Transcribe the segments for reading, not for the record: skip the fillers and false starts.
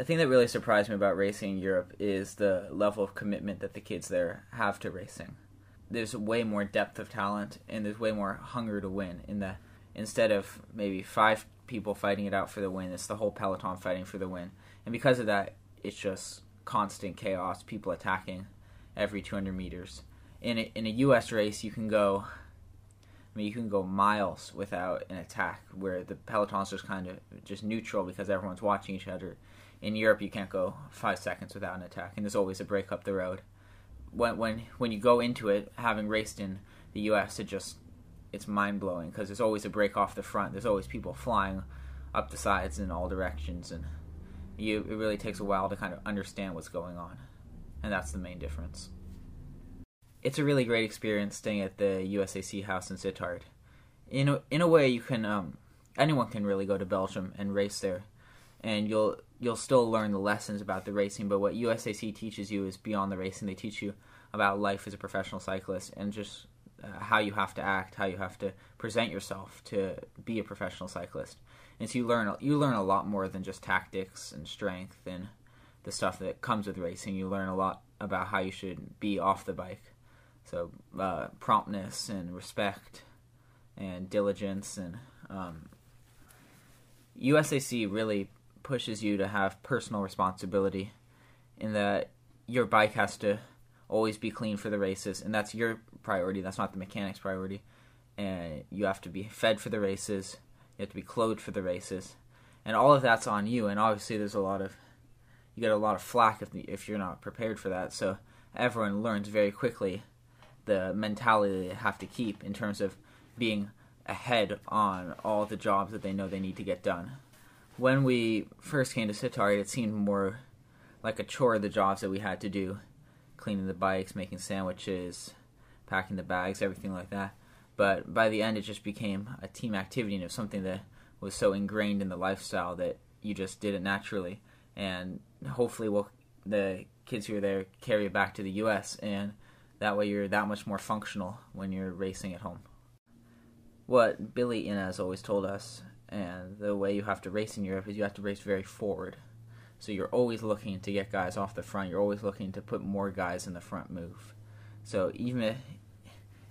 The thing that really surprised me about racing in Europe is the level of commitment that the kids there have to racing. There's way more depth of talent, and there's way more hunger to win. Instead of maybe 5 people fighting it out for the win, it's the whole peloton fighting for the win. And because of that, it's just constant chaos, people attacking every 200 meters. In a U.S. race, you can go miles without an attack, where the peloton's just kind of just neutral because everyone's watching each other. In Europe, you can't go 5 seconds without an attack, and there's always a break up the road. When you go into it, having raced in the U.S., it's mind-blowing because there's always a break off the front. There's always people flying up the sides in all directions, and it really takes a while to kind of understand what's going on, and that's the main difference. It's a really great experience staying at the USAC house in Sittard. In a way, you can anyone can really go to Belgium and race there, and you'll still learn the lessons about the racing. But what USAC teaches you is beyond the racing. They teach you about life as a professional cyclist and just how you have to act, how you have to present yourself to be a professional cyclist. And so you learn a lot more than just tactics and strength and the stuff that comes with racing. You learn a lot about how you should be off the bike. So promptness and respect and diligence, and USAC really pushes you to have personal responsibility in that your bike has to always be clean for the races, and that's your priority. That's not the mechanic's priority. And you have to be fed for the races. You have to be clothed for the races, and all of that's on you. And obviously, you get a lot of flack if you're not prepared for that. So everyone learns very quickly the mentality they have to keep in terms of being ahead on all the jobs that they know they need to get done. When we first came to Sittard, it seemed more like a chore, the jobs that we had to do, cleaning the bikes, making sandwiches, packing the bags, everything like that. But by the end, it just became a team activity, and it was something that was so ingrained in the lifestyle that you just did it naturally. And hopefully the kids who are there carry it back to the U.S., and that way you're that much more functional when you're racing at home. What Billy Inez always told us, and the way you have to race in Europe, is you have to race very forward. So you're always looking to get guys off the front. You're always looking to put more guys in the front move. So even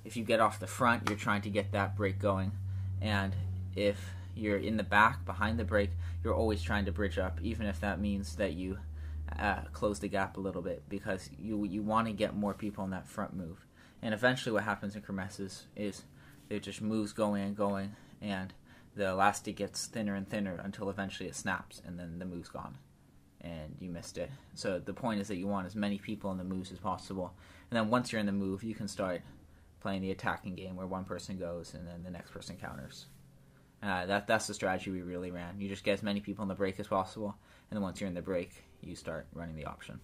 if you get off the front, you're trying to get that break going. And if you're in the back, behind the break, you're always trying to bridge up, even if that means that you close the gap a little bit, because you want to get more people in that front move. And eventually what happens in Kermesses is it just moves going and going, and the elastic gets thinner and thinner until eventually it snaps, and then the move's gone, and you missed it. So the point is that you want as many people in the moves as possible, and then once you're in the move, you can start playing the attacking game where one person goes and then the next person counters. That's the strategy we really ran. You just get as many people in the break as possible, and then once you're in the break, you start running the option.